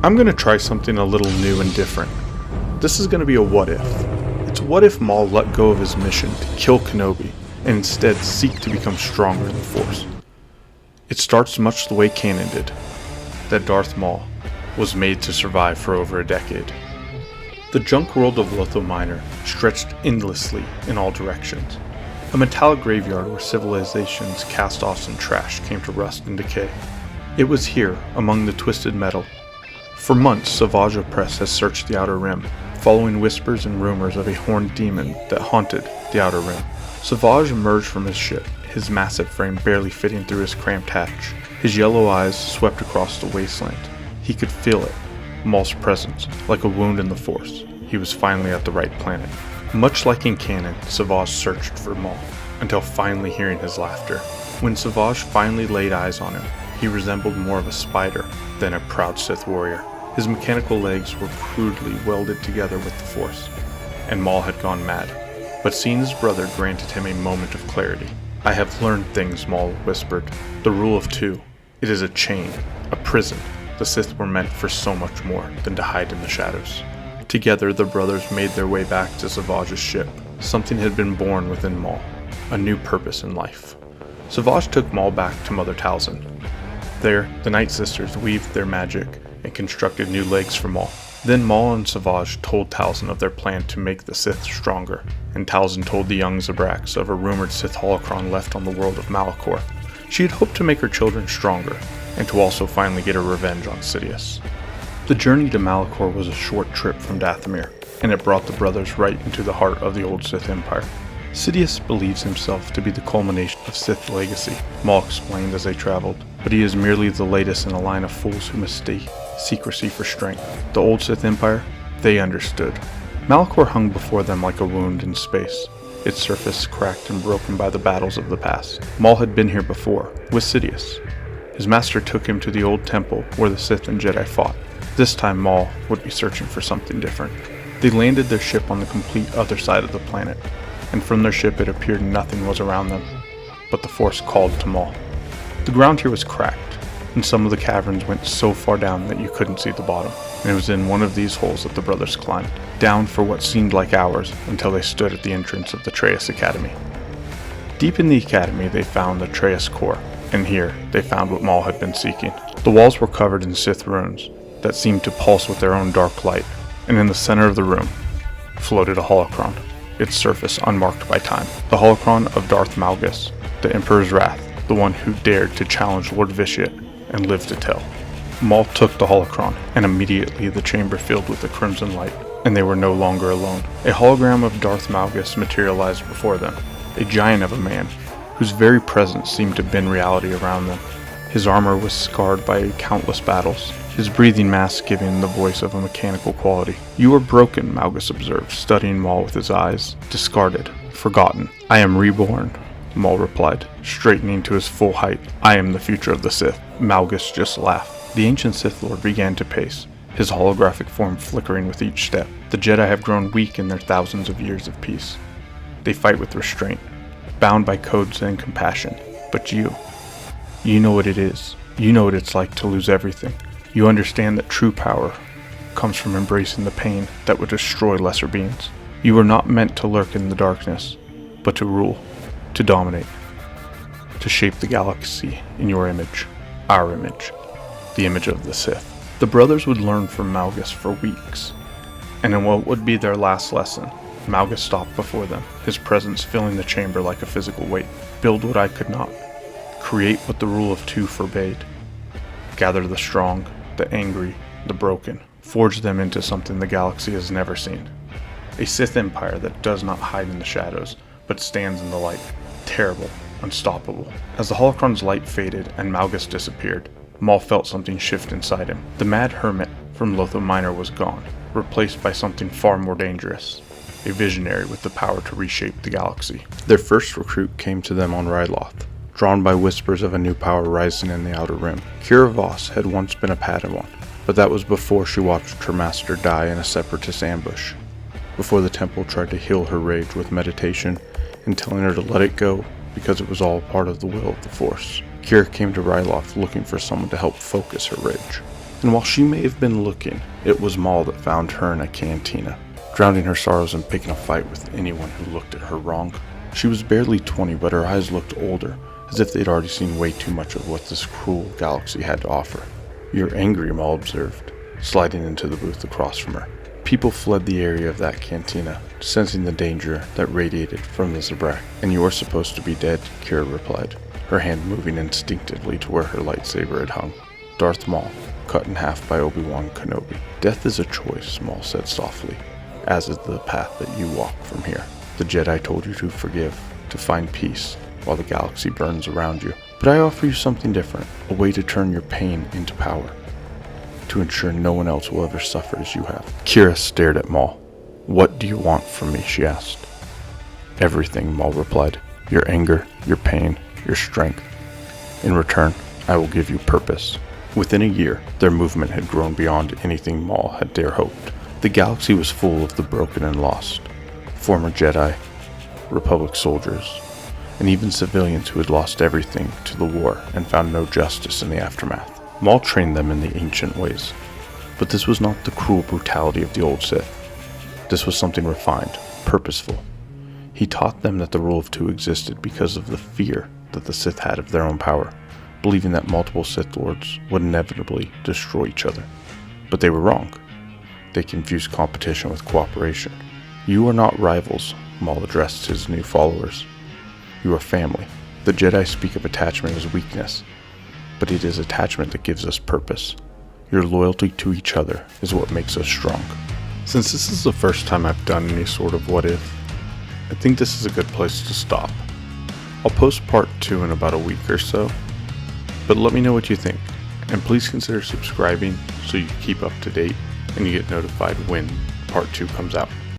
I'm going to try something a little new and different. This is going to be a what if. It's what if Maul let go of his mission to kill Kenobi and instead seek to become stronger in the Force. It starts much the way canon did, that Darth Maul was made to survive for over a decade. The junk world of Lotho Minor stretched endlessly in all directions, a metallic graveyard where civilization's cast-offs and trash came to rust and decay. It was here, among the twisted metal. For months, Savage Press has searched the Outer Rim, following whispers and rumors of a horned demon that haunted the Outer Rim. Savage emerged from his ship, his massive frame barely fitting through his cramped hatch. His yellow eyes swept across the wasteland. He could feel it, Maul's presence, like a wound in the Force. He was finally at the right planet. Much like in canon, Savage searched for Maul, until finally hearing his laughter. When Savage finally laid eyes on him, he resembled more of a spider than a proud Sith warrior. His mechanical legs were crudely welded together with the Force, and Maul had gone mad. But seeing his brother granted him a moment of clarity. "I have learned things," Maul whispered. "The rule of two. It is a chain, a prison. The Sith were meant for so much more than to hide in the shadows." Together, the brothers made their way back to Savage's ship. Something had been born within Maul, a new purpose in life. Savage took Maul back to Mother Talzin. There, the Night Sisters weaved their magic and constructed new legs for Maul. Then Maul and Savage told Talzin of their plan to make the Sith stronger, and Talzin told the young Zabrax of a rumored Sith holocron left on the world of Malachor. She had hoped to make her children stronger, and to also finally get her revenge on Sidious. The journey to Malachor was a short trip from Dathomir, and it brought the brothers right into the heart of the old Sith Empire. Sidious believes himself to be the culmination of Sith legacy, Maul explained as they traveled, but he is merely the latest in a line of fools who mistake secrecy for strength. The old Sith Empire, they understood. Malachor hung before them like a wound in space, its surface cracked and broken by the battles of the past. Maul had been here before, with Sidious. His master took him to the old temple where the Sith and Jedi fought. This time Maul would be searching for something different. They landed their ship on the complete other side of the planet, and from their ship it appeared nothing was around them, but the Force called to Maul. The ground here was cracked, and some of the caverns went so far down that you couldn't see the bottom, and it was in one of these holes that the brothers climbed, down for what seemed like hours until they stood at the entrance of the Traius Academy. Deep in the academy they found the Traius core, and here they found what Maul had been seeking. The walls were covered in Sith runes that seemed to pulse with their own dark light, and in the center of the room floated a holocron, its surface unmarked by time. The holocron of Darth Malgus, the Emperor's wrath, the one who dared to challenge Lord Vitiate and lived to tell. Maul took the holocron, and immediately the chamber filled with a crimson light, and they were no longer alone. A hologram of Darth Malgus materialized before them, a giant of a man, whose very presence seemed to bend reality around them. His armor was scarred by countless battles, his breathing mask giving the voice of a mechanical quality. "You are broken," Malgus observed, studying Maul with his eyes. "Discarded. Forgotten. I am reborn," Maul replied, straightening to his full height. "I am the future of the Sith." Malgus just laughed. The ancient Sith Lord began to pace, his holographic form flickering with each step. "The Jedi have grown weak in their thousands of years of peace. They fight with restraint, bound by codes and compassion. But you know what it is. You know what it's like to lose everything. You understand that true power comes from embracing the pain that would destroy lesser beings. You were not meant to lurk in the darkness, but to rule, to dominate, to shape the galaxy in your image, our image, the image of the Sith." The brothers would learn from Malgus for weeks, and in what would be their last lesson, Malgus stopped before them, his presence filling the chamber like a physical weight. "Build what I could not. Create what the rule of two forbade. Gather the strong, the angry, the broken. Forge them into something the galaxy has never seen. A Sith Empire that does not hide in the shadows, but stands in the light. Terrible, unstoppable." As the holocron's light faded and Malgus disappeared, Maul felt something shift inside him. The mad hermit from Lotho Minor was gone, replaced by something far more dangerous. A visionary with the power to reshape the galaxy. Their first recruit came to them on Ryloth, drawn by whispers of a new power rising in the Outer Rim. Kira Voss had once been a Padawan, but that was before she watched her master die in a separatist ambush, before the temple tried to heal her rage with meditation and telling her to let it go because it was all part of the will of the Force. Kira came to Ryloth looking for someone to help focus her rage. And while she may have been looking, it was Maul that found her in a cantina, drowning her sorrows and picking a fight with anyone who looked at her wrong. She was barely 20, but her eyes looked older, as if they'd already seen way too much of what this cruel galaxy had to offer. "You're angry," Maul observed, sliding into the booth across from her. People fled the area of that cantina, sensing the danger that radiated from the Zabrak. "And you're supposed to be dead," Kira replied, her hand moving instinctively to where her lightsaber had hung. Darth Maul, cut in half by Obi-Wan Kenobi. "Death is a choice," Maul said softly, "as is the path that you walk from here. The Jedi told you to forgive, to find peace, while the galaxy burns around you. But I offer you something different, a way to turn your pain into power, to ensure no one else will ever suffer as you have." Kira stared at Maul. "What do you want from me?" she asked. "Everything," Maul replied. "Your anger, your pain, your strength. In return, I will give you purpose." Within a year, their movement had grown beyond anything Maul had dare hoped. The galaxy was full of the broken and lost, former Jedi, Republic soldiers, and even civilians who had lost everything to the war and found no justice in the aftermath. Maul trained them in the ancient ways, but this was not the cruel brutality of the old Sith. This was something refined, purposeful. He taught them that the rule of two existed because of the fear that the Sith had of their own power, believing that multiple Sith Lords would inevitably destroy each other. But they were wrong. They confused competition with cooperation. "You are not rivals," Maul addressed his new followers. "You are family. The Jedi speak of attachment as weakness, but it is attachment that gives us purpose. Your loyalty to each other is what makes us strong." Since this is the first time I've done any sort of what if, I think this is a good place to stop. I'll post part 2 in about a week or so, but let me know what you think, and please consider subscribing so you keep up to date and you get notified when part 2 comes out.